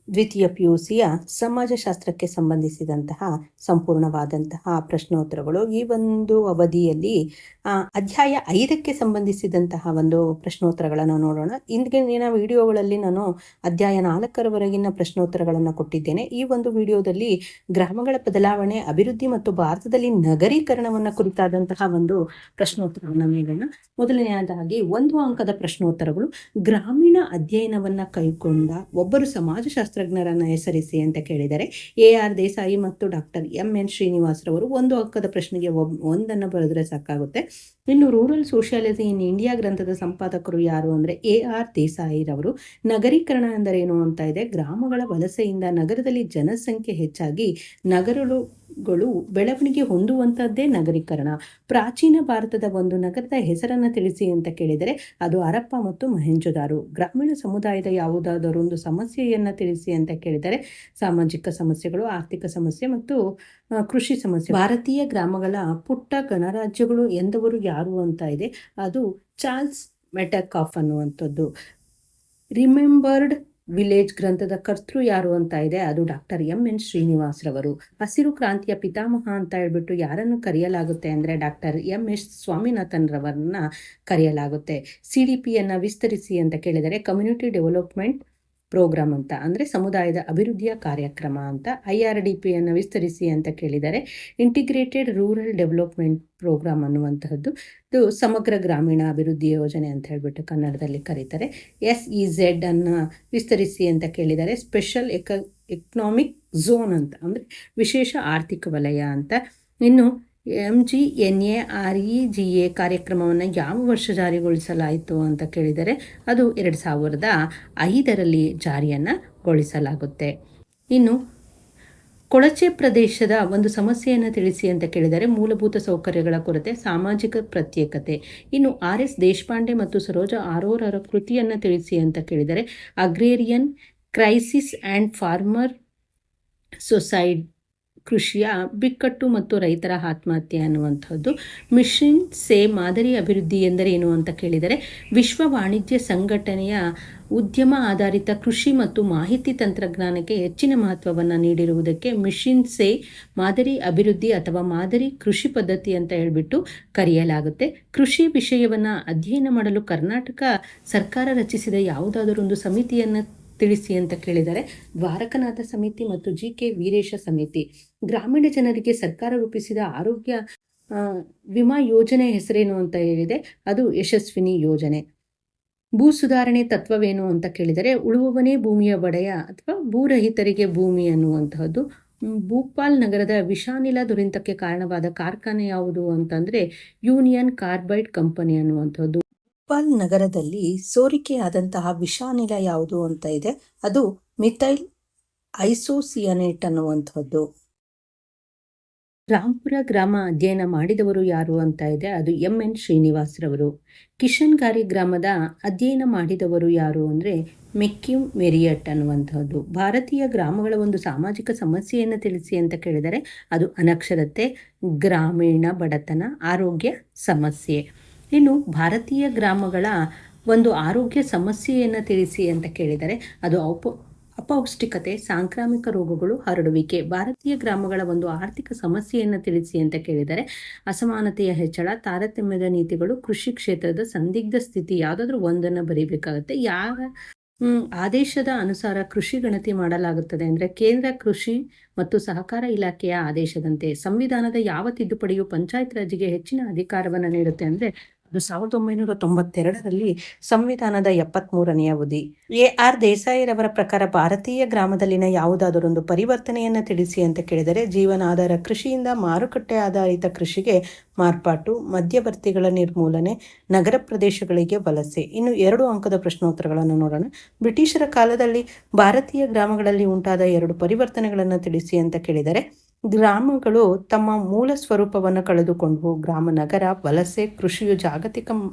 ದ್ವಿತೀಯ PUCಯ ಸಮಾಜಶಾಸ್ತ್ರಕ್ಕೆ ಸಂಬಂಧಿಸಿದಂತಹ ಸಂಪೂರ್ಣವಾದಂತಹ ಪ್ರಶ್ನೋತ್ತರಗಳು ಈ ಒಂದು ಅವಧಿಯಲ್ಲಿ ಅಧ್ಯಾಯ 5ಕ್ಕೆ ಸಂಬಂಧಿಸಿದಂತಹ ಒಂದು ಪ್ರಶ್ನೋತ್ತರಗಳನ್ನು ನೋಡೋಣ. ಇಂದಿನ ವಿಡಿಯೋಗಳಲ್ಲಿ ನಾನು ಅಧ್ಯಾಯ 4ರವರೆಗಿನ ಪ್ರಶ್ನೋತ್ತರಗಳನ್ನು ಕೊಟ್ಟಿದ್ದೇನೆ. ಈ ಒಂದು ವಿಡಿಯೋದಲ್ಲಿ ಗ್ರಾಮಗಳ ಬದಲಾವಣೆ, ಅಭಿವೃದ್ಧಿ ಮತ್ತು ಭಾರತದಲ್ಲಿ ನಗರೀಕರಣವನ್ನು ಕುರಿತಾದಂತಹ ಒಂದು ಪ್ರಶ್ನೋತ್ತರವನ್ನು ನೀಡೋಣ. ಮೊದಲನೆಯದಾಗಿ 1 ಅಂಕದ ಪ್ರಶ್ನೋತ್ತರಗಳು. ಗ್ರಾಮೀಣ ಅಧ್ಯಯನವನ್ನ ಕೈಗೊಂಡ ಒಬ್ಬರು ಸಮಾಜಶಾಸ್ತ್ರಜ್ಞರನ್ನ ಹೆಸರಿಸಿ ಅಂತ ಕೇಳಿದರೆ AR ದೇಸಾಯಿ ಮತ್ತು ಡಾಕ್ಟರ್ MN ಶ್ರೀನಿವಾಸರವರು 1 ಅಂಕದ ಪ್ರಶ್ನೆಗೆ ಒಂದನ್ನು ಬರೆದ್ರೆ ಸಾಕಾಗುತ್ತೆ. ಇನ್ನು ರೂರಲ್ ಸೋಷಿಯಾಲಜಿ ಇನ್ ಇಂಡಿಯಾ ಗ್ರಂಥದ ಸಂಪಾದಕರು ಯಾರು ಅಂದರೆ AR ದೇಸಾಯಿರವರು. ನಗರೀಕರಣ ಎಂದರೇನು ಅಂತ ಇದೆ. ಗ್ರಾಮಗಳ ವಲಸೆಯಿಂದ ನಗರದಲ್ಲಿ ಜನಸಂಖ್ಯೆ ಹೆಚ್ಚಾಗಿ ನಗರಗಳು ಬೆಳವಣಿಗೆ ಹೊಂದುವಂಥದ್ದೇ ನಗರೀಕರಣ. ಪ್ರಾಚೀನ ಭಾರತದ ಒಂದು ನಗರದ ಹೆಸರನ್ನು ತಿಳಿಸಿ ಅಂತ ಕೇಳಿದರೆ ಅದು ಹರಪ್ಪ ಮತ್ತು ಮೊಹೆಂಜೊದಾರೋ. ಗ್ರಾಮೀಣ ಸಮುದಾಯದ ಯಾವುದಾದರೂ ಒಂದು ಸಮಸ್ಯೆಯನ್ನು ತಿಳಿಸಿ ಅಂತ ಕೇಳಿದರೆ ಸಾಮಾಜಿಕ ಸಮಸ್ಯೆಗಳು, ಆರ್ಥಿಕ ಸಮಸ್ಯೆ ಮತ್ತು ಕೃಷಿ ಸಮಸ್ಯೆ. ಭಾರತೀಯ ಗ್ರಾಮಗಳ ಪುಟ್ಟ ಗಣರಾಜ್ಯಗಳು ಎಂದವರು ಯಾರು ಅಂತ ಇದೆ. ಅದು ಚಾರ್ಲ್ಸ್ ಮೆಟಕಾಫ್ ಅನ್ನುವಂಥದ್ದು. ರಿಮೆಂಬರ್ಡ್ ವಿಲೇಜ್ ಗ್ರಂಥದ ಕರ್ತೃ ಯಾರು ಅಂತ ಇದೆ. ಅದು ಡಾಕ್ಟರ್ MN ಶ್ರೀನಿವಾಸರವರು. ಹಸಿರು ಕ್ರಾಂತಿಯ ಪಿತಾಮಹ ಅಂತ ಹೇಳ್ಬಿಟ್ಟು ಯಾರನ್ನು ಕರೆಯಲಾಗುತ್ತೆ ಅಂದರೆ ಡಾಕ್ಟರ್ MS ಸ್ವಾಮಿನಾಥನ್ ರವರನ್ನ ಕರೆಯಲಾಗುತ್ತೆ. CDPಯನ್ನು ವಿಸ್ತರಿಸಿ ಅಂತ ಕೇಳಿದರೆ ಕಮ್ಯುನಿಟಿ ಡೆವಲಪ್ಮೆಂಟ್ ಪ್ರೋಗ್ರಾಮ್ ಅಂತ, ಅಂದರೆ ಸಮುದಾಯದ ಅಭಿವೃದ್ಧಿಯ ಕಾರ್ಯಕ್ರಮ ಅಂತ. IRDPಯನ್ನು ವಿಸ್ತರಿಸಿ ಅಂತ ಕೇಳಿದರೆ ಇಂಟಿಗ್ರೇಟೆಡ್ ರೂರಲ್ ಡೆವಲಪ್ಮೆಂಟ್ ಪ್ರೋಗ್ರಾಮ್ ಅನ್ನುವಂತಹದ್ದು. ಇದು ಸಮಗ್ರ ಗ್ರಾಮೀಣ ಅಭಿವೃದ್ಧಿ ಯೋಜನೆ ಅಂತ ಹೇಳ್ಬಿಟ್ಟು ಕನ್ನಡದಲ್ಲಿ ಕರೀತಾರೆ. SEZ ಅನ್ನು ವಿಸ್ತರಿಸಿ ಅಂತ ಕೇಳಿದರೆ ಸ್ಪೆಷಲ್ ಎಕನಾಮಿಕ್ ಝೋನ್ ಅಂತ, ಅಂದರೆ ವಿಶೇಷ ಆರ್ಥಿಕ ವಲಯ ಅಂತ. ಇನ್ನು MGNAREGA ಕಾರ್ಯಕ್ರಮವನ್ನು ಯಾವ ವರ್ಷ ಜಾರಿಗೊಳಿಸಲಾಯಿತು ಅಂತ ಕೇಳಿದರೆ ಅದು 2005ರಲ್ಲಿ ಜಾರಿಯನ್ನು ಗೊಳಿಸಲಾಗುತ್ತೆ. ಇನ್ನು ಕೊಳಚೆ ಪ್ರದೇಶದ ಒಂದು ಸಮಸ್ಯೆಯನ್ನು ತಿಳಿಸಿ ಅಂತ ಕೇಳಿದರೆ ಮೂಲಭೂತ ಸೌಕರ್ಯಗಳ ಕೊರತೆ, ಸಾಮಾಜಿಕ ಪ್ರತ್ಯೇಕತೆ. ಇನ್ನು RS ದೇಶಪಾಂಡೆ ಮತ್ತು ಸರೋಜಾ ಆರೋರರ ಕೃತಿಯನ್ನು ತಿಳಿಸಿ ಅಂತ ಕೇಳಿದರೆ ಅಗ್ರೇರಿಯನ್ ಕ್ರೈಸಿಸ್ ಆ್ಯಂಡ್ ಫಾರ್ಮರ್ ಸೊಸೈಡ್, ಕೃಷಿಯ ಬಿಕ್ಕಟ್ಟು ಮತ್ತು ರೈತರ ಆತ್ಮಹತ್ಯೆ ಅನ್ನುವಂಥದ್ದು. ಮಿಷನ್ ಸೇ ಮಾದರಿ ಅಭಿವೃದ್ಧಿ ಎಂದರೇನು ಅಂತ ಕೇಳಿದರೆ ವಿಶ್ವ ವಾಣಿಜ್ಯ ಸಂಘಟನೆಯ ಉದ್ಯಮ ಆಧಾರಿತ ಕೃಷಿ ಮತ್ತು ಮಾಹಿತಿ ತಂತ್ರಜ್ಞಾನಕ್ಕೆ ಹೆಚ್ಚಿನ ಮಹತ್ವವನ್ನು ನೀಡಿರುವುದಕ್ಕೆ ಮಿಷನ್ ಸೇ ಮಾದರಿ ಅಭಿವೃದ್ಧಿ ಅಥವಾ ಮಾದರಿ ಕೃಷಿ ಪದ್ಧತಿ ಅಂತ ಹೇಳ್ಬಿಟ್ಟು ಕರೆಯಲಾಗುತ್ತೆ. ಕೃಷಿ ವಿಷಯವನ್ನು ಅಧ್ಯಯನ ಮಾಡಲು ಕರ್ನಾಟಕ ಸರ್ಕಾರ ರಚಿಸಿದ ಯಾವುದಾದರೂ ಒಂದು ಸಮಿತಿಯನ್ನು ತಿಳಿಸಿ ಅಂತ ಕೇಳಿದರೆ ದ್ವಾರಕನಾಥ ಸಮಿತಿ ಮತ್ತು GK ವೀರೇಶ ಸಮಿತಿ. ಗ್ರಾಮೀಣ ಜನರಿಗೆ ಸರ್ಕಾರ ರೂಪಿಸಿದ ಆರೋಗ್ಯ ವಿಮಾ ಯೋಜನೆ ಹೆಸರೇನು ಅಂತ ಹೇಳಿದೆ. ಅದು ಯಶಸ್ವಿನಿ ಯೋಜನೆ. ಭೂ ಸುಧಾರಣೆ ತತ್ವವೇನು ಅಂತ ಕೇಳಿದರೆ ಉಳುವವನೇ ಭೂಮಿಯ ಒಡೆಯ ಅಥವಾ ಭೂರಹಿತರಿಗೆ ಭೂಮಿ ಅನ್ನುವಂತಹದ್ದು. ಭೂಪಾಲ್ ನಗರದ ವಿಷಾನಿಲ ದುರಂತಕ್ಕೆ ಕಾರಣವಾದ ಕಾರ್ಖಾನೆ ಯಾವುದು ಅಂತಂದರೆ ಯೂನಿಯನ್ ಕಾರ್ಬೈಡ್ ಕಂಪನಿ ಅನ್ನುವಂಥದ್ದು. ಭೋಪಾಲ್ ನಗರದಲ್ಲಿ ಸೋರಿಕೆಯಾದಂತಹ ವಿಷಾನಿಲ ಯಾವುದು ಅಂತ ಇದೆ. ಅದು ಮಿಥೈಲ್ ಐಸೋಸಿಯನೇಟ್ ಅನ್ನುವಂಥದ್ದು. ರಾಂಪುರ ಗ್ರಾಮ ಅಧ್ಯಯನ ಮಾಡಿದವರು ಯಾರು ಅಂತ ಇದೆ. ಅದು MN ಶ್ರೀನಿವಾಸರವರು. ಕಿಶನ್ಗಾರಿ ಗ್ರಾಮದ ಅಧ್ಯಯನ ಮಾಡಿದವರು ಯಾರು ಅಂದರೆ ಮೆಕ್ಯೂ ಮೆರಿಯಟ್ ಅನ್ನುವಂಥದ್ದು. ಭಾರತೀಯ ಗ್ರಾಮಗಳ ಒಂದು ಸಾಮಾಜಿಕ ಸಮಸ್ಯೆಯನ್ನು ತಿಳಿಸಿ ಅಂತ ಕೇಳಿದರೆ ಅದು ಅನಕ್ಷರತೆ, ಗ್ರಾಮೀಣ ಬಡತನ, ಆರೋಗ್ಯ ಸಮಸ್ಯೆ. ಇನ್ನು ಭಾರತೀಯ ಗ್ರಾಮಗಳ ಒಂದು ಆರೋಗ್ಯ ಸಮಸ್ಯೆಯನ್ನು ತಿಳಿಸಿ ಅಂತ ಕೇಳಿದರೆ ಅದು ಅಪೌಷ್ಟಿಕತೆ, ಸಾಂಕ್ರಾಮಿಕ ರೋಗಗಳು, ಹರಡುವಿಕೆ. ಭಾರತೀಯ ಗ್ರಾಮಗಳ ಒಂದು ಆರ್ಥಿಕ ಸಮಸ್ಯೆಯನ್ನು ತಿಳಿಸಿ ಅಂತ ಕೇಳಿದರೆ ಅಸಮಾನತೆಯ ಹೆಚ್ಚಳ, ತಾರತಮ್ಯದ ನೀತಿಗಳು, ಕೃಷಿ ಕ್ಷೇತ್ರದ ಸಂದಿಗ್ಧ ಸ್ಥಿತಿ. ಯಾವುದಾದ್ರೂ ಒಂದನ್ನು ಬರೀಬೇಕಾಗುತ್ತೆ. ಯಾರ ಆದೇಶದ ಅನುಸಾರ ಕೃಷಿ ಗಣತಿ ಮಾಡಲಾಗುತ್ತದೆ ಅಂದರೆ ಕೇಂದ್ರ ಕೃಷಿ ಮತ್ತು ಸಹಕಾರ ಇಲಾಖೆಯ ಆದೇಶದಂತೆ. ಸಂವಿಧಾನದ ಯಾವ ತಿದ್ದುಪಡಿಯು ಪಂಚಾಯತ್ ರಾಜ್ಗೆ ಹೆಚ್ಚಿನ ಅಧಿಕಾರವನ್ನು ನೀಡುತ್ತೆ ಅಂದರೆ ಅದು 1992ರಲ್ಲಿ ಸಂವಿಧಾನದ 73ನೇ ಅವಧಿ. AR ದೇಸಾಯಿರವರ ಪ್ರಕಾರ ಭಾರತೀಯ ಗ್ರಾಮದಲ್ಲಿನ ಯಾವುದಾದರೊಂದು ಪರಿವರ್ತನೆಯನ್ನು ತಿಳಿಸಿ ಅಂತ ಕೇಳಿದರೆ ಜೀವನಾಧಾರ ಕೃಷಿಯಿಂದ ಮಾರುಕಟ್ಟೆ ಆಧಾರಿತ ಕೃಷಿಗೆ ಮಾರ್ಪಾಟು, ಮಧ್ಯವರ್ತಿಗಳ ನಿರ್ಮೂಲನೆ, ನಗರ ಪ್ರದೇಶಗಳಿಗೆ ವಲಸೆ. ಇನ್ನು 2 ಅಂಕದ ಪ್ರಶ್ನೋತ್ತರಗಳನ್ನು ನೋಡೋಣ. ಬ್ರಿಟಿಷರ ಕಾಲದಲ್ಲಿ ಭಾರತೀಯ ಗ್ರಾಮಗಳಲ್ಲಿ ಉಂಟಾದ 2 ಪರಿವರ್ತನೆಗಳನ್ನು ತಿಳಿಸಿ ಅಂತ ಕೇಳಿದರೆ ಗ್ರಾಮಗಳು ತಮ್ಮ ಮೂಲ ಸ್ವರೂಪವನ್ನು ಕಳೆದುಕೊಂಡವು. ಗ್ರಾಮ ನಗರ ವಲಸೆ, ಕೃಷಿಯು ಜಾಗತಿಕ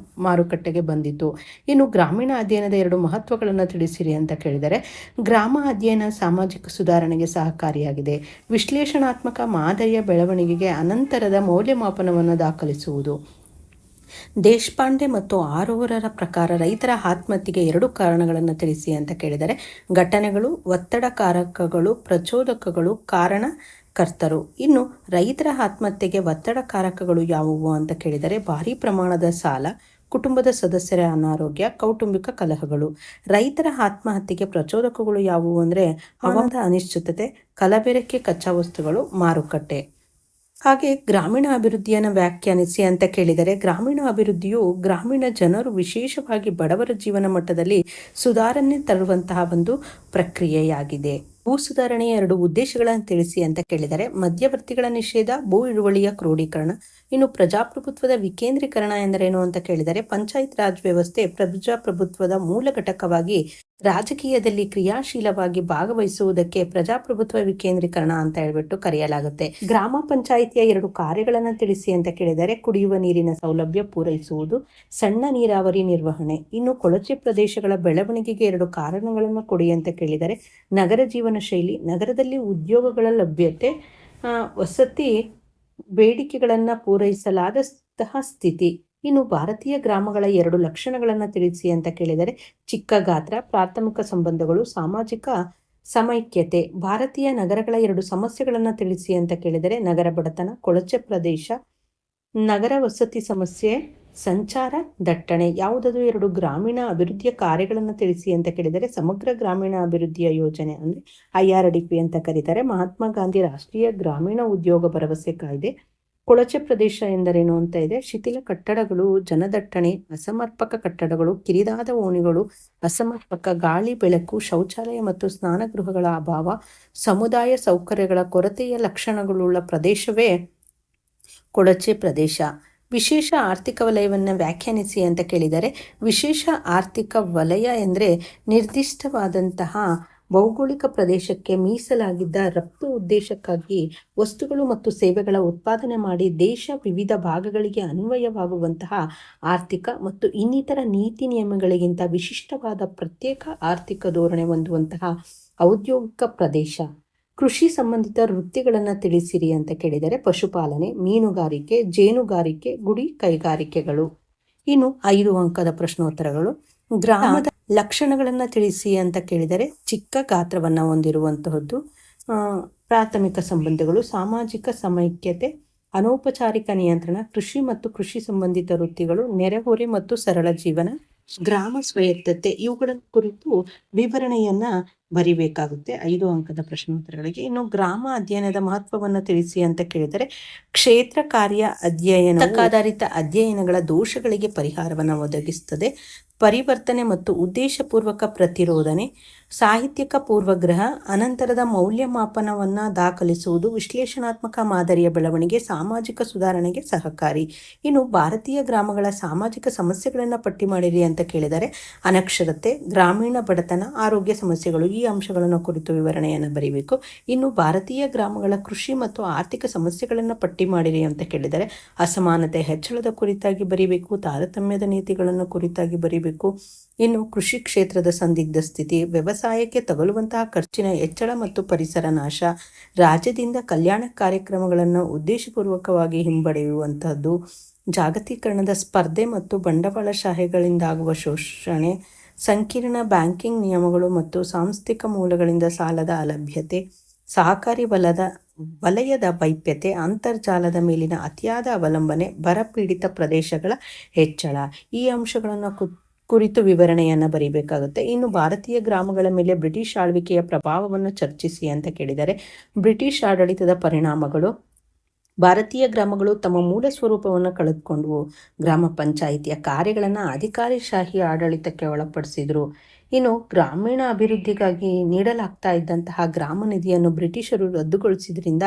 ಮಾರುಕಟ್ಟೆಗೆ ಬಂದಿತು. ಇನ್ನು ಗ್ರಾಮೀಣ ಅಧ್ಯಯನದ 2 ಮಹತ್ವಗಳನ್ನು ತಿಳಿಸಿರಿ ಅಂತ ಕೇಳಿದರೆ ಗ್ರಾಮ ಅಧ್ಯಯನ ಸಾಮಾಜಿಕ ಸುಧಾರಣೆಗೆ ಸಹಕಾರಿಯಾಗಿದೆ. ವಿಶ್ಲೇಷಣಾತ್ಮಕ ಮಾದರಿಯ ಬೆಳವಣಿಗೆಗೆ ಅನಂತರದ ಮೌಲ್ಯಮಾಪನವನ್ನು ದಾಖಲಿಸುವುದು. ದೇಶಪಾಂಡೆ ಮತ್ತು ಆರೋರರ ಪ್ರಕಾರ ರೈತರ ಆತ್ಮಹತ್ಯೆಗೆ 2 ಕಾರಣಗಳನ್ನು ತಿಳಿಸಿ ಅಂತ ಕೇಳಿದರೆ, ಘಟನೆಗಳು, ಒತ್ತಡಕಾರಕಗಳು, ಪ್ರಚೋದಕಗಳು, ಕಾರಣಕರ್ತರು. ಇನ್ನು ರೈತರ ಆತ್ಮಹತ್ಯೆಗೆ ಒತ್ತಡಕಾರಕಗಳು ಯಾವುವು ಅಂತ ಕೇಳಿದರೆ, ಭಾರೀ ಪ್ರಮಾಣದ ಸಾಲ, ಕುಟುಂಬದ ಸದಸ್ಯರ ಅನಾರೋಗ್ಯ, ಕೌಟುಂಬಿಕ ಕಲಹಗಳು. ರೈತರ ಆತ್ಮಹತ್ಯೆಗೆ ಪ್ರಚೋದಕಗಳು ಯಾವುವು ಅಂದರೆ ಹವಾಮಾನದ ಅನಿಶ್ಚಿತತೆ, ಕಲಬೆರಕೆ, ಕಚ್ಚಾ ವಸ್ತುಗಳು, ಮಾರುಕಟ್ಟೆ. ಹಾಗೆ ಗ್ರಾಮೀಣ ಅಭಿವೃದ್ಧಿಯನ್ನು ವ್ಯಾಖ್ಯಾನಿಸಿ ಅಂತ ಕೇಳಿದರೆ, ಗ್ರಾಮೀಣ ಅಭಿವೃದ್ಧಿಯು ಗ್ರಾಮೀಣ ಜನರು, ವಿಶೇಷವಾಗಿ ಬಡವರ ಜೀವನ ಮಟ್ಟದಲ್ಲಿ ಸುಧಾರಣೆ ತರುವಂತಹ ಒಂದು ಪ್ರಕ್ರಿಯೆಯಾಗಿದೆ. ಭೂ ಸುಧಾರಣೆಯ 2 ಉದ್ದೇಶಗಳನ್ನು ತಿಳಿಸಿ ಅಂತ ಕೇಳಿದರೆ, ಮಧ್ಯವರ್ತಿಗಳ ನಿಷೇಧ, ಭೂ ಹಿಡುವಳಿಯ ಕ್ರೋಢೀಕರಣ. ಇನ್ನು ಪ್ರಜಾಪ್ರಭುತ್ವದ ವಿಕೇಂದ್ರೀಕರಣ ಎಂದರೇನು ಅಂತ ಕೇಳಿದರೆ, ಪಂಚಾಯತ್ ರಾಜ್ ವ್ಯವಸ್ಥೆ ಪ್ರಜಾಪ್ರಭುತ್ವದ ಮೂಲ ಘಟಕವಾಗಿ ರಾಜಕೀಯದಲ್ಲಿ ಕ್ರಿಯಾಶೀಲವಾಗಿ ಭಾಗವಹಿಸುವುದಕ್ಕೆ ಪ್ರಜಾಪ್ರಭುತ್ವ ವಿಕೇಂದ್ರೀಕರಣ ಅಂತ ಹೇಳ್ಬಿಟ್ಟು ಕರೆಯಲಾಗುತ್ತೆ. ಗ್ರಾಮ ಪಂಚಾಯಿತಿಯ 2 ಕಾರ್ಯಗಳನ್ನು ತಿಳಿಸಿ ಅಂತ ಕೇಳಿದರೆ, ಕುಡಿಯುವ ನೀರಿನ ಸೌಲಭ್ಯ ಪೂರೈಸುವುದು, ಸಣ್ಣ ನೀರಾವರಿ ನಿರ್ವಹಣೆ. ಇನ್ನು ಕೊಳಚೆ ಪ್ರದೇಶಗಳ ಬೆಳವಣಿಗೆಗೆ 2 ಕಾರಣಗಳನ್ನು ಕೊಡಿ ಅಂತ ಕೇಳಿದರೆ, ನಗರ ಜೀವನ ಶೈಲಿ, ನಗರದಲ್ಲಿ ಉದ್ಯೋಗಗಳ ಲಭ್ಯತೆ, ವಸತಿ ಬೇಡಿಕೆಗಳನ್ನು ಪೂರೈಸಲಾದಂತಹ ಸ್ಥಿತಿ. ಇನ್ನು ಭಾರತೀಯ ಗ್ರಾಮಗಳ 2 ಲಕ್ಷಣಗಳನ್ನು ತಿಳಿಸಿ ಅಂತ ಕೇಳಿದರೆ, ಚಿಕ್ಕ ಗಾತ್ರ, ಪ್ರಾಥಮಿಕ ಸಂಬಂಧಗಳು, ಸಾಮಾಜಿಕ ಸಮೈಕ್ಯತೆ. ಭಾರತೀಯ ನಗರಗಳ 2 ಸಮಸ್ಯೆಗಳನ್ನು ತಿಳಿಸಿ ಅಂತ ಕೇಳಿದರೆ, ನಗರ ಬಡತನ, ಕೊಳಚೆ ಪ್ರದೇಶ, ನಗರ ವಸತಿ ಸಮಸ್ಯೆ, ಸಂಚಾರ ದಟ್ಟಣೆ. ಯಾವುದಾದ್ರು 2 ಗ್ರಾಮೀಣ ಅಭಿವೃದ್ಧಿಯ ಕಾರ್ಯಗಳನ್ನು ತಿಳಿಸಿ ಅಂತ ಕೇಳಿದರೆ, ಸಮಗ್ರ ಗ್ರಾಮೀಣ ಅಭಿವೃದ್ಧಿಯ ಯೋಜನೆ ಅಂದರೆ IRDP ಅಂತ ಕರೀತಾರೆ, ಮಹಾತ್ಮ ಗಾಂಧಿ ರಾಷ್ಟ್ರೀಯ ಗ್ರಾಮೀಣ ಉದ್ಯೋಗ ಭರವಸೆ ಕಾಯ್ದೆ. ಕೊಳಚೆ ಪ್ರದೇಶ ಎಂದರೇನು ಅಂತ ಇದೆ, ಶಿಥಿಲ ಕಟ್ಟಡಗಳು, ಜನದಟ್ಟಣೆ, ಅಸಮರ್ಪಕ ಕಟ್ಟಡಗಳು, ಕಿರಿದಾದ ಓಣಿಗಳು, ಅಸಮರ್ಪಕ ಗಾಳಿ ಬೆಳಕು, ಶೌಚಾಲಯ ಮತ್ತು ಸ್ನಾನಗೃಹಗಳ ಅಭಾವ, ಸಮುದಾಯ ಸೌಕರ್ಯಗಳ ಕೊರತೆಯ ಲಕ್ಷಣಗಳುಳ್ಳ ಪ್ರದೇಶವೇ ಕೊಳಚೆ ಪ್ರದೇಶ. ವಿಶೇಷ ಆರ್ಥಿಕ ವಲಯವನ್ನು ವ್ಯಾಖ್ಯಾನಿಸಿ ಅಂತ ಕೇಳಿದರೆ, ವಿಶೇಷ ಆರ್ಥಿಕ ವಲಯ ಎಂದರೆ ನಿರ್ದಿಷ್ಟವಾದಂತಹ ಭೌಗೋಳಿಕ ಪ್ರದೇಶಕ್ಕೆ ಮೀಸಲಾಗಿದ್ದ ರಫ್ತು ಉದ್ದೇಶಕ್ಕಾಗಿ ವಸ್ತುಗಳು ಮತ್ತು ಸೇವೆಗಳ ಉತ್ಪಾದನೆ ಮಾಡಿ ದೇಶ ವಿವಿಧ ಭಾಗಗಳಿಗೆ ಅನ್ವಯವಾಗುವಂತಹ ಆರ್ಥಿಕ ಮತ್ತು ಇನ್ನಿತರ ನೀತಿ ನಿಯಮಗಳಿಗಿಂತ ವಿಶಿಷ್ಟವಾದ ಪ್ರತ್ಯೇಕ ಆರ್ಥಿಕ ಧೋರಣೆ ಹೊಂದುವಂತಹ ಔದ್ಯೋಗಿಕ ಪ್ರದೇಶ. ಕೃಷಿ ಸಂಬಂಧಿತ ವೃತ್ತಿಗಳನ್ನು ತಿಳಿಸಿರಿ ಅಂತ ಕೇಳಿದರೆ, ಪಶುಪಾಲನೆ, ಮೀನುಗಾರಿಕೆ, ಜೇನುಗಾರಿಕೆ, ಗುಡಿ ಕೈಗಾರಿಕೆಗಳು. ಇನ್ನು 5 ಅಂಕದ ಪ್ರಶ್ನೋತ್ತರಗಳು. ಗ್ರಾಮದ ಲಕ್ಷಣಗಳನ್ನು ತಿಳಿಸಿ ಅಂತ ಕೇಳಿದರೆ, ಚಿಕ್ಕ ಗಾತ್ರವನ್ನು ಹೊಂದಿರುವಂತಹದ್ದು, ಪ್ರಾಥಮಿಕ ಸಂಬಂಧಗಳು, ಸಾಮಾಜಿಕ ಸಮೈಕ್ಯತೆ, ಅನೌಪಚಾರಿಕ ನಿಯಂತ್ರಣ, ಕೃಷಿ ಮತ್ತು ಕೃಷಿ ಸಂಬಂಧಿತ ವೃತ್ತಿಗಳು, ನೆರೆಹೊರೆ ಮತ್ತು ಸರಳ ಜೀವನ, ಗ್ರಾಮ ಸ್ವಾಯತ್ತತೆ. ಇವುಗಳ ಕುರಿತು ವಿವರಣೆಯನ್ನ ಬರಿಬೇಕಾಗುತ್ತೆ 5 ಅಂಕದ ಪ್ರಶ್ನೋತ್ತರಗಳಿಗೆ. ಇನ್ನು ಗ್ರಾಮ ಅಧ್ಯಯನದ ಮಹತ್ವವನ್ನು ತಿಳಿಸಿ ಅಂತ ಕೇಳಿದರೆ, ಕ್ಷೇತ್ರ ಕಾರ್ಯ ಅಧ್ಯಯನ ಆಧಾರಿತ ಅಧ್ಯಯನಗಳ ದೋಷಗಳಿಗೆ ಪರಿಹಾರವನ್ನು ಒದಗಿಸುತ್ತದೆ. ಪರಿವರ್ತನೆ ಮತ್ತು ಉದ್ದೇಶಪೂರ್ವಕ ಪ್ರತಿರೋಧನೆ, ಸಾಹಿತ್ಯಿಕ ಪೂರ್ವಗ್ರಹ, ಅನಂತರದ ಮೌಲ್ಯಮಾಪನವನ್ನು ದಾಖಲಿಸುವುದು, ವಿಶ್ಲೇಷಣಾತ್ಮಕ ಮಾದರಿಯ ಬೆಳವಣಿಗೆ, ಸಾಮಾಜಿಕ ಸುಧಾರಣೆಗೆ ಸಹಕಾರಿ. ಇನ್ನು ಭಾರತೀಯ ಗ್ರಾಮಗಳ ಸಾಮಾಜಿಕ ಸಮಸ್ಯೆಗಳನ್ನು ಪಟ್ಟಿ ಮಾಡಿರಿ ಅಂತ ಕೇಳಿದರೆ, ಅನಕ್ಷರತೆ, ಗ್ರಾಮೀಣ ಬಡತನ, ಆರೋಗ್ಯ ಸಮಸ್ಯೆಗಳು. ಈ ಅಂಶಗಳನ್ನು ಕುರಿತು ವಿವರಣೆಯನ್ನು ಬರೀಬೇಕು. ಇನ್ನು ಭಾರತೀಯ ಗ್ರಾಮಗಳ ಕೃಷಿ ಮತ್ತು ಆರ್ಥಿಕ ಸಮಸ್ಯೆಗಳನ್ನು ಪಟ್ಟಿ ಮಾಡಿರಿ ಅಂತ ಕೇಳಿದರೆ, ಅಸಮಾನತೆ ಹೆಚ್ಚಳದ ಕುರಿತಾಗಿ ಬರೀಬೇಕು, ತಾರತಮ್ಯದ ನೀತಿಗಳನ್ನು ಕುರಿತಾಗಿ ಬರೀಬೇಕು. ಇನ್ನು ಕೃಷಿ ಕ್ಷೇತ್ರದ ಸಂದಿಗ್ಧ ಸ್ಥಿತಿ, ವ್ಯವಸಾಯಕ್ಕೆ ತಗಲುವಂತಹ ಖರ್ಚಿನ ಹೆಚ್ಚಳ ಮತ್ತು ಪರಿಸರ ನಾಶ, ರಾಜ್ಯದಿಂದ ಕಲ್ಯಾಣ ಕಾರ್ಯಕ್ರಮಗಳನ್ನು ಉದ್ದೇಶಪೂರ್ವಕವಾಗಿ ಹಿಂಪಡೆಯುವಂತಹದ್ದು, ಜಾಗತೀಕರಣದ ಸ್ಪರ್ಧೆ ಮತ್ತು ಬಂಡವಾಳಶಾಹಿಗಳಿಂದಾಗುವ ಶೋಷಣೆ, ಸಂಕೀರ್ಣ ಬ್ಯಾಂಕಿಂಗ್ ನಿಯಮಗಳು ಮತ್ತು ಸಾಂಸ್ಥಿಕ ಮೂಲಗಳಿಂದ ಸಾಲದ ಅಲಭ್ಯತೆ, ಸಹಕಾರಿ ವಲಯದ ವೈಪ್ಯತೆ, ಅಂತರ್ಜಾಲದ ಮೇಲಿನ ಅತಿಯಾದ ಅವಲಂಬನೆ, ಬರಪೀಡಿತ ಪ್ರದೇಶಗಳ ಹೆಚ್ಚಳ. ಈ ಅಂಶಗಳನ್ನು ಕುರಿತು ವಿವರಣೆಯನ್ನು ಬರೀಬೇಕಾಗುತ್ತೆ. ಇನ್ನು ಭಾರತೀಯ ಗ್ರಾಮಗಳ ಮೇಲೆ ಬ್ರಿಟಿಷ್ ಆಳ್ವಿಕೆಯ ಪ್ರಭಾವವನ್ನು ಚರ್ಚಿಸಿ ಅಂತ ಕೇಳಿದರೆ, ಬ್ರಿಟಿಷ್ ಆಡಳಿತದ ಪರಿಣಾಮಗಳು. ಭಾರತೀಯ ಗ್ರಾಮಗಳು ತಮ್ಮ ಮೂಲ ಸ್ವರೂಪವನ್ನು ಕಳೆದುಕೊಂಡವು. ಗ್ರಾಮ ಪಂಚಾಯಿತಿಯ ಕಾರ್ಯಗಳನ್ನು ಅಧಿಕಾರಿಶಾಹಿ ಆಡಳಿತಕ್ಕೆ ಒಳಪಡಿಸಿದರು. ಇನ್ನು ಗ್ರಾಮೀಣ ಅಭಿವೃದ್ಧಿಗಾಗಿ ನೀಡಲಾಗ್ತಾ ಇದ್ದಂತಹ ಗ್ರಾಮ ನಿಧಿಯನ್ನು ಬ್ರಿಟಿಷರು ರದ್ದುಗೊಳಿಸಿದ್ರಿಂದ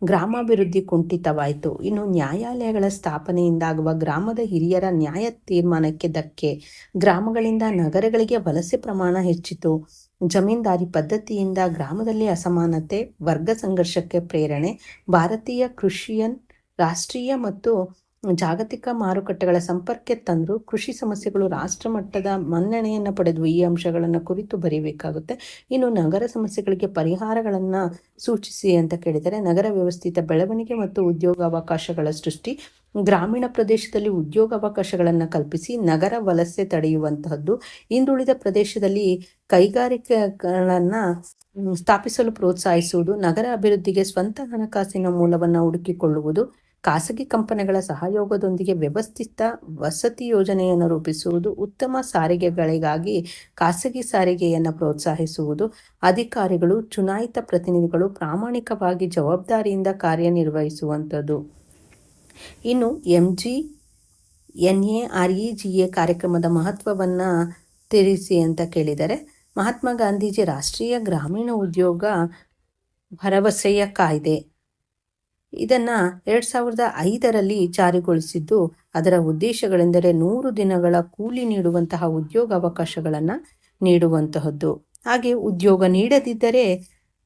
ಗ್ರಾಮಾಭಿವೃದ್ಧಿ ಕುಂಠಿತವಾಯಿತು. ಇನ್ನು ನ್ಯಾಯಾಲಯಗಳ ಸ್ಥಾಪನೆಯಿಂದಾಗುವ ಗ್ರಾಮದ ಹಿರಿಯರ ನ್ಯಾಯ ತೀರ್ಮಾನಕ್ಕೆ ಧಕ್ಕೆ, ಗ್ರಾಮಗಳಿಂದ ನಗರಗಳಿಗೆ ವಲಸೆ ಪ್ರಮಾಣ ಹೆಚ್ಚಿತು. ಜಮೀನ್ದಾರಿ ಪದ್ಧತಿಯಿಂದ ಗ್ರಾಮದಲ್ಲಿ ಅಸಮಾನತೆ, ವರ್ಗ ಸಂಘರ್ಷಕ್ಕೆ ಪ್ರೇರಣೆ. ಭಾರತೀಯ ಕ್ರಿಶ್ಚಿಯನ್ ರಾಷ್ಟ್ರೀಯ ಮತ್ತು ಜಾಗತಿಕ ಮಾರುಕಟ್ಟೆಗಳ ಸಂಪರ್ಕಕ್ಕೆ ತಂದು ಕೃಷಿ ಸಮಸ್ಯೆಗಳು ರಾಷ್ಟ್ರ ಮಟ್ಟದ ಮನ್ನಣೆಯನ್ನು ಪಡೆದು ಈ ಅಂಶಗಳನ್ನು ಕುರಿತು ಬರೀಬೇಕಾಗುತ್ತೆ. ಇನ್ನು ನಗರ ಸಮಸ್ಯೆಗಳಿಗೆ ಪರಿಹಾರಗಳನ್ನು ಸೂಚಿಸಿ ಅಂತ ಕೇಳಿದರೆ ನಗರ ವ್ಯವಸ್ಥಿತ ಬೆಳವಣಿಗೆ ಮತ್ತು ಉದ್ಯೋಗಾವಕಾಶಗಳ ಸೃಷ್ಟಿ, ಗ್ರಾಮೀಣ ಪ್ರದೇಶದಲ್ಲಿ ಉದ್ಯೋಗಾವಕಾಶಗಳನ್ನು ಕಲ್ಪಿಸಿ ನಗರ ವಲಸೆ ತಡೆಯುವಂತಹದ್ದು, ಹಿಂದುಳಿದ ಪ್ರದೇಶದಲ್ಲಿ ಕೈಗಾರಿಕೆಗಳನ್ನು ಸ್ಥಾಪಿಸಲು ಪ್ರೋತ್ಸಾಹಿಸುವುದು, ನಗರ ಅಭಿವೃದ್ಧಿಗೆ ಸ್ವಂತ ಹಣಕಾಸಿನ ಮೂಲವನ್ನು ಹುಡುಕಿಕೊಳ್ಳುವುದು, ಖಾಸಗಿ ಕಂಪನಿಗಳ ಸಹಯೋಗದೊಂದಿಗೆ ವ್ಯವಸ್ಥಿತ ವಸತಿ ಯೋಜನೆಯನ್ನು ರೂಪಿಸುವುದು, ಉತ್ತಮ ಸಾರಿಗೆಗಳಿಗಾಗಿ ಖಾಸಗಿ ಸಾರಿಗೆಯನ್ನು ಪ್ರೋತ್ಸಾಹಿಸುವುದು, ಅಧಿಕಾರಿಗಳು ಚುನಾಯಿತ ಪ್ರತಿನಿಧಿಗಳು ಪ್ರಾಮಾಣಿಕವಾಗಿ ಜವಾಬ್ದಾರಿಯಿಂದ ಕಾರ್ಯನಿರ್ವಹಿಸುವಂಥದ್ದು. ಇನ್ನು MGNAREGA ಕಾರ್ಯಕ್ರಮದ ಮಹತ್ವವನ್ನು ತಿಳಿಸಿ ಅಂತ ಕೇಳಿದರೆ ಮಹಾತ್ಮ ಗಾಂಧೀಜಿ ರಾಷ್ಟ್ರೀಯ ಗ್ರಾಮೀಣ ಉದ್ಯೋಗ ಭರವಸೆಯ ಕಾಯ್ದೆ ಇದನ್ನು 2005ರಲ್ಲಿ ಜಾರಿಗೊಳಿಸಿದ್ದು, ಅದರ ಉದ್ದೇಶಗಳೆಂದರೆ 100 ದಿನಗಳ ಕೂಲಿ ನೀಡುವಂತಹ ಉದ್ಯೋಗಾವಕಾಶಗಳನ್ನು ನೀಡುವಂತಹದ್ದು. ಹಾಗೆ ಉದ್ಯೋಗ ನೀಡದಿದ್ದರೆ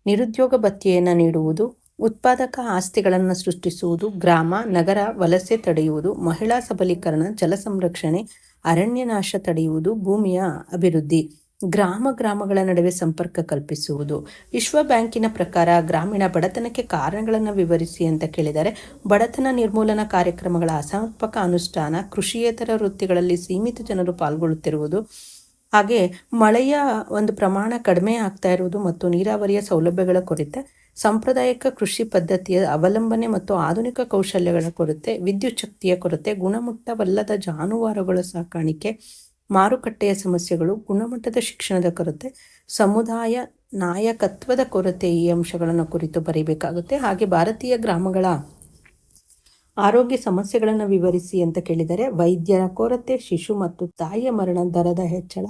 ನಿರುದ್ಯೋಗ ಭತ್ಯೆಯನ್ನು ನೀಡುವುದು, ಉತ್ಪಾದಕ ಆಸ್ತಿಗಳನ್ನು ಸೃಷ್ಟಿಸುವುದು, ಗ್ರಾಮ ನಗರ ವಲಸೆ ತಡೆಯುವುದು, ಮಹಿಳಾ ಸಬಲೀಕರಣ, ಜಲ ಸಂರಕ್ಷಣೆ, ಅರಣ್ಯನಾಶ ತಡೆಯುವುದು, ಭೂಮಿಯ ಅಭಿವೃದ್ಧಿ, ಗ್ರಾಮಗಳ ನಡುವೆ ಸಂಪರ್ಕ ಕಲ್ಪಿಸುವುದು. ವಿಶ್ವ ಬ್ಯಾಂಕಿನ ಪ್ರಕಾರ ಗ್ರಾಮೀಣ ಬಡತನಕ್ಕೆ ಕಾರಣಗಳನ್ನು ವಿವರಿಸಿ ಅಂತ ಕೇಳಿದರೆ ಬಡತನ ನಿರ್ಮೂಲನಾ ಕಾರ್ಯಕ್ರಮಗಳ ಅಸಮರ್ಪಕ ಅನುಷ್ಠಾನ, ಕೃಷಿಯೇತರ ವೃತ್ತಿಗಳಲ್ಲಿ ಸೀಮಿತ ಜನರು ಪಾಲ್ಗೊಳ್ಳುತ್ತಿರುವುದು, ಹಾಗೆ ಮಳೆಯ ಒಂದು ಪ್ರಮಾಣ ಕಡಿಮೆ ಆಗ್ತಾ ಇರುವುದು ಮತ್ತು ನೀರಾವರಿಯ ಸೌಲಭ್ಯಗಳ ಕೊರತೆ, ಸಾಂಪ್ರದಾಯಿಕ ಕೃಷಿ ಪದ್ಧತಿಯ ಅವಲಂಬನೆ ಮತ್ತು ಆಧುನಿಕ ಕೌಶಲ್ಯಗಳ ಕೊರತೆ, ವಿದ್ಯುತ್ ಶಕ್ತಿಯ ಕೊರತೆ, ಗುಣಮಟ್ಟವಲ್ಲದ ಜಾನುವಾರುಗಳ ಸಾಕಾಣಿಕೆ, ಮಾರುಕಟ್ಟೆಯ ಸಮಸ್ಯೆಗಳು, ಗುಣಮಟ್ಟದ ಶಿಕ್ಷಣದ ಕೊರತೆ, ಸಮುದಾಯ ನಾಯಕತ್ವದ ಕೊರತೆ ಈ ಅಂಶಗಳನ್ನು ಕುರಿತು ಬರೀಬೇಕಾಗುತ್ತೆ. ಹಾಗೆ ಭಾರತೀಯ ಗ್ರಾಮಗಳ ಆರೋಗ್ಯ ಸಮಸ್ಯೆಗಳನ್ನು ವಿವರಿಸಿ ಅಂತ ಕೇಳಿದರೆ ವೈದ್ಯರ ಕೊರತೆ, ಶಿಶು ಮತ್ತು ತಾಯಿಯ ಮರಣ ದರದ ಹೆಚ್ಚಳ,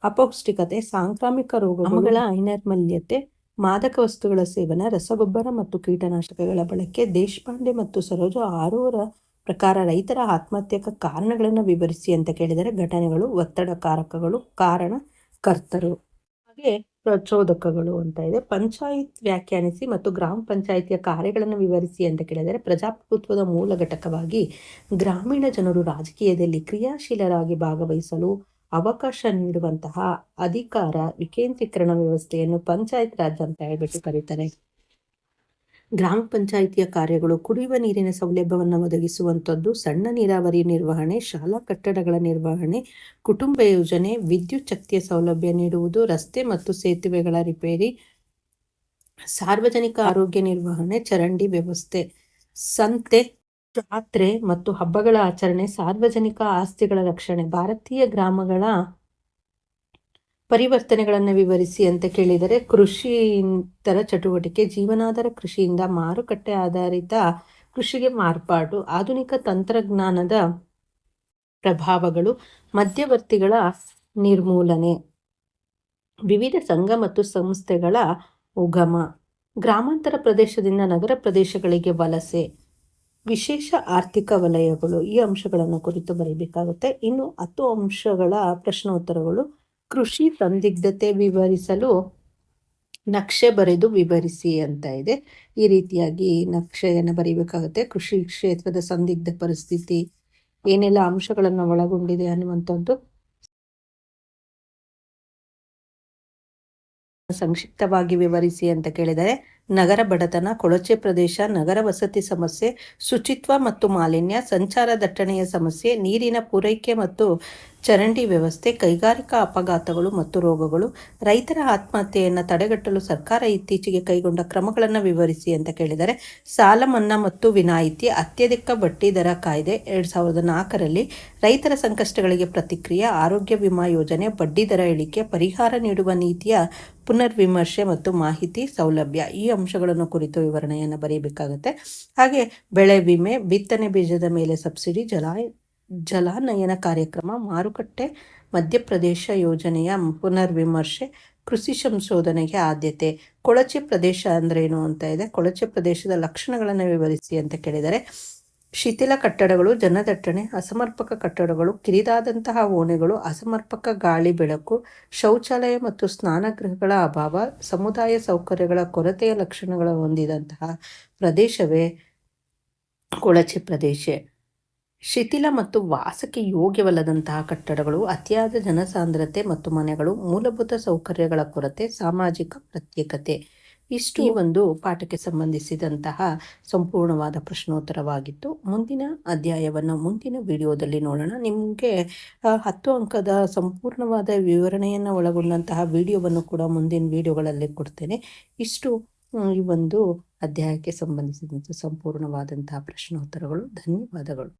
ಅಪೌಷ್ಟಿಕತೆ, ಸಾಂಕ್ರಾಮಿಕ ರೋಗಗಳ ಅನೈರ್ಮಲ್ಯತೆ, ಮಾದಕ ವಸ್ತುಗಳ ಸೇವನೆ, ರಸಗೊಬ್ಬರ ಮತ್ತು ಕೀಟನಾಶಕಗಳ ಬಳಕೆ. ದೇಶಪಾಂಡೆ ಮತ್ತು ಸರೋಜ ಆರೋರ ಪ್ರಕಾರ ರೈತರ ಆತ್ಮಹತ್ಯೆಯ ಕಾರಣಗಳನ್ನು ವಿವರಿಸಿ ಅಂತ ಕೇಳಿದರೆ ಘಟನೆಗಳು, ಒತ್ತಡ ಕಾರಕಗಳು, ಕಾರಣಕರ್ತರು, ಹಾಗೆ ಪ್ರಚೋದಕಗಳು ಅಂತ ಇದೆ. ಪಂಚಾಯತ್ ವ್ಯಾಖ್ಯಾನಿಸಿ ಮತ್ತು ಗ್ರಾಮ ಪಂಚಾಯಿತಿಯ ಕಾರ್ಯಗಳನ್ನು ವಿವರಿಸಿ ಅಂತ ಕೇಳಿದರೆ ಪ್ರಜಾಪ್ರಭುತ್ವದ ಮೂಲ ಘಟಕವಾಗಿ ಗ್ರಾಮೀಣ ಜನರು ರಾಜಕೀಯದಲ್ಲಿ ಕ್ರಿಯಾಶೀಲರಾಗಿ ಭಾಗವಹಿಸಲು ಅವಕಾಶ ನೀಡುವಂತಹ ಅಧಿಕಾರ ವಿಕೇಂದ್ರೀಕರಣ ವ್ಯವಸ್ಥೆಯನ್ನು ಪಂಚಾಯತ್ ರಾಜ್ ಅಂತ ಹೇಳ್ಬಿಟ್ಟು ಕರೀತಾರೆ. ಗ್ರಾಮ ಪಂಚಾಯಿತಿಯ ಕಾರ್ಯಗಳು ಕುಡಿಯುವ ನೀರಿನ ಸೌಲಭ್ಯವನ್ನು ಒದಗಿಸುವಂಥದ್ದು, ಸಣ್ಣ ನೀರಾವರಿ ನಿರ್ವಹಣೆ, ಶಾಲಾ ಕಟ್ಟಡಗಳ ನಿರ್ವಹಣೆ, ಕುಟುಂಬ ಯೋಜನೆ, ವಿದ್ಯುತ್ ಶಕ್ತಿಯ ಸೌಲಭ್ಯ ನೀಡುವುದು, ರಸ್ತೆ ಮತ್ತು ಸೇತುವೆಗಳ ರಿಪೇರಿ, ಸಾರ್ವಜನಿಕ ಆರೋಗ್ಯ ನಿರ್ವಹಣೆ, ಚರಂಡಿ ವ್ಯವಸ್ಥೆ, ಸಂತೆ, ಜಾತ್ರೆ ಮತ್ತು ಹಬ್ಬಗಳ ಆಚರಣೆ, ಸಾರ್ವಜನಿಕ ಆಸ್ತಿಗಳ ರಕ್ಷಣೆ. ಭಾರತೀಯ ಗ್ರಾಮಗಳ ಪರಿವರ್ತನೆಗಳನ್ನು ವಿವರಿಸಿ ಅಂತ ಕೇಳಿದರೆ ಕೃಷಿತರ ಚಟುವಟಿಕೆ, ಜೀವನಾಧಾರ ಕೃಷಿಯಿಂದ ಮಾರುಕಟ್ಟೆ ಆಧಾರಿತ ಕೃಷಿಗೆ ಮಾರ್ಪಾಟು, ಆಧುನಿಕ ತಂತ್ರಜ್ಞಾನದ ಪ್ರಭಾವಗಳು, ಮಧ್ಯವರ್ತಿಗಳ ನಿರ್ಮೂಲನೆ, ವಿವಿಧ ಸಂಘ ಮತ್ತು ಸಂಸ್ಥೆಗಳ ಉಗಮ, ಗ್ರಾಮಾಂತರ ಪ್ರದೇಶದಿಂದ ನಗರ ಪ್ರದೇಶಗಳಿಗೆ ವಲಸೆ, ವಿಶೇಷ ಆರ್ಥಿಕ ವಲಯಗಳು ಈ ಅಂಶಗಳನ್ನು ಕುರಿತು ಬರೀಬೇಕಾಗುತ್ತೆ. ಇನ್ನು 10 ಅಂಶಗಳ ಪ್ರಶ್ನೋತ್ತರಗಳು. ಕೃಷಿ ಸಂದಿಗ್ಧತೆ ವಿವರಿಸಲು ನಕ್ಷೆ ಬರೆದು ವಿವರಿಸಿ ಅಂತ ಇದೆ. ಈ ರೀತಿಯಾಗಿ ನಕ್ಷೆಯನ್ನು ಬರೀಬೇಕಾಗುತ್ತೆ. ಕೃಷಿ ಕ್ಷೇತ್ರದ ಸಂದಿಗ್ಧ ಪರಿಸ್ಥಿತಿ ಏನೆಲ್ಲ ಅಂಶಗಳನ್ನು ಒಳಗೊಂಡಿದೆ ಅನ್ನುವಂಥದ್ದು ಸಂಕ್ಷಿಪ್ತವಾಗಿ ವಿವರಿಸಿ ಅಂತ ಕೇಳಿದರೆ ನಗರ ಬಡತನ, ಕೊಳಚೆ ಪ್ರದೇಶ, ನಗರ ವಸತಿ ಸಮಸ್ಯೆ, ಶುಚಿತ್ವ ಮತ್ತು ಮಾಲಿನ್ಯ, ಸಂಚಾರ ದಟ್ಟಣೆಯ ಸಮಸ್ಯೆ, ನೀರಿನ ಪೂರೈಕೆ ಮತ್ತು ಚರಂಡಿ ವ್ಯವಸ್ಥೆ, ಕೈಗಾರಿಕಾ ಅಪಘಾತಗಳು ಮತ್ತು ರೋಗಗಳು, ರೈತರ ಆತ್ಮಹತ್ಯೆಯನ್ನು ತಡೆಗಟ್ಟಲು ಸರ್ಕಾರ ಇತ್ತೀಚೆಗೆ ಕೈಗೊಂಡ ಕ್ರಮಗಳನ್ನು ವಿವರಿಸಿ ಅಂತ ಕೇಳಿದರೆ ಸಾಲ ಮನ್ನಾ ಮತ್ತು ವಿನಾಯಿತಿ, ಅತ್ಯಧಿಕ ಬಡ್ಡಿ ದರ ಕಾಯ್ದೆ 2004ರಲ್ಲಿ, ರೈತರ ಸಂಕಷ್ಟಗಳಿಗೆ ಪ್ರತಿಕ್ರಿಯೆ, ಆರೋಗ್ಯ ವಿಮಾ ಯೋಜನೆ, ಬಡ್ಡಿ ದರ ಇಳಿಕೆ, ಪರಿಹಾರ ನೀಡುವ ನೀತಿಯ ಪುನರ್ವಿಮರ್ಶೆ ಮತ್ತು ಮಾಹಿತಿ ಸೌಲಭ್ಯ ಈ ಅಂಶಗಳನ್ನು ಕುರಿತು ವಿವರಣೆಯನ್ನು ಬರೀಬೇಕಾಗುತ್ತೆ. ಹಾಗೆ ಬೆಳೆ ವಿಮೆ, ಬಿತ್ತನೆ ಬೀಜದ ಮೇಲೆ ಸಬ್ಸಿಡಿ, ಜಲಾನಯನ ಕಾರ್ಯಕ್ರಮ, ಮಾರುಕಟ್ಟೆ ಮಧ್ಯಪ್ರದೇಶ ಯೋಜನೆಯ ಪುನರ್ವಿಮರ್ಶೆ, ಕೃಷಿ ಸಂಶೋಧನೆಗೆ ಆದ್ಯತೆ. ಕೊಳಚೆ ಪ್ರದೇಶ ಅಂದ್ರೇನು ಅಂತ ಇದೆ. ಕೊಳಚೆ ಪ್ರದೇಶದ ಲಕ್ಷಣಗಳನ್ನು ವಿವರಿಸಿ ಅಂತ ಕೇಳಿದರೆ ಶಿಥಿಲ ಕಟ್ಟಡಗಳು, ಜನದಟ್ಟಣೆ, ಅಸಮರ್ಪಕ ಕಟ್ಟಡಗಳು, ಕಿರಿದಾದಂತಹ ಓಣೆಗಳು, ಅಸಮರ್ಪಕ ಗಾಳಿ ಬೆಳಕು, ಶೌಚಾಲಯ ಮತ್ತು ಸ್ನಾನಗೃಹಗಳ ಅಭಾವ, ಸಮುದಾಯ ಸೌಕರ್ಯಗಳ ಕೊರತೆಯ ಲಕ್ಷಣಗಳ ಹೊಂದಿದಂತಹ ಪ್ರದೇಶವೇ ಕೊಳಚೆ ಪ್ರದೇಶ. ಶಿಥಿಲ ಮತ್ತು ವಾಸಕ್ಕೆ ಯೋಗ್ಯವಲ್ಲದಂತಹ ಕಟ್ಟಡಗಳು, ಅತಿಯಾದ ಜನಸಾಂದ್ರತೆ ಮತ್ತು ಮನೆಗಳು, ಮೂಲಭೂತ ಸೌಕರ್ಯಗಳ ಕೊರತೆ, ಸಾಮಾಜಿಕ ಪ್ರತ್ಯೇಕತೆ. ಇಷ್ಟು ಈ ಒಂದು ಪಾಠಕ್ಕೆ ಸಂಬಂಧಿಸಿದಂತಹ ಸಂಪೂರ್ಣವಾದ ಪ್ರಶ್ನೋತ್ತರವಾಗಿತ್ತು. ಮುಂದಿನ ಅಧ್ಯಾಯವನ್ನು ಮುಂದಿನ ವಿಡಿಯೋದಲ್ಲಿ ನೋಡೋಣ. ನಿಮಗೆ 10 ಅಂಕದ ಸಂಪೂರ್ಣವಾದ ವಿವರಣೆಯನ್ನು ಒಳಗೊಂಡಂತಹ ವಿಡಿಯೋವನ್ನು ಕೂಡ ಮುಂದಿನ ವಿಡಿಯೋಗಳಲ್ಲಿ ಕೊಡ್ತೇನೆ. ಇಷ್ಟು ಈ ಒಂದು ಅಧ್ಯಾಯಕ್ಕೆ ಸಂಬಂಧಿಸಿದಂತೆ ಸಂಪೂರ್ಣವಾದಂತಹ ಪ್ರಶ್ನೋತ್ತರಗಳು. ಧನ್ಯವಾದಗಳು.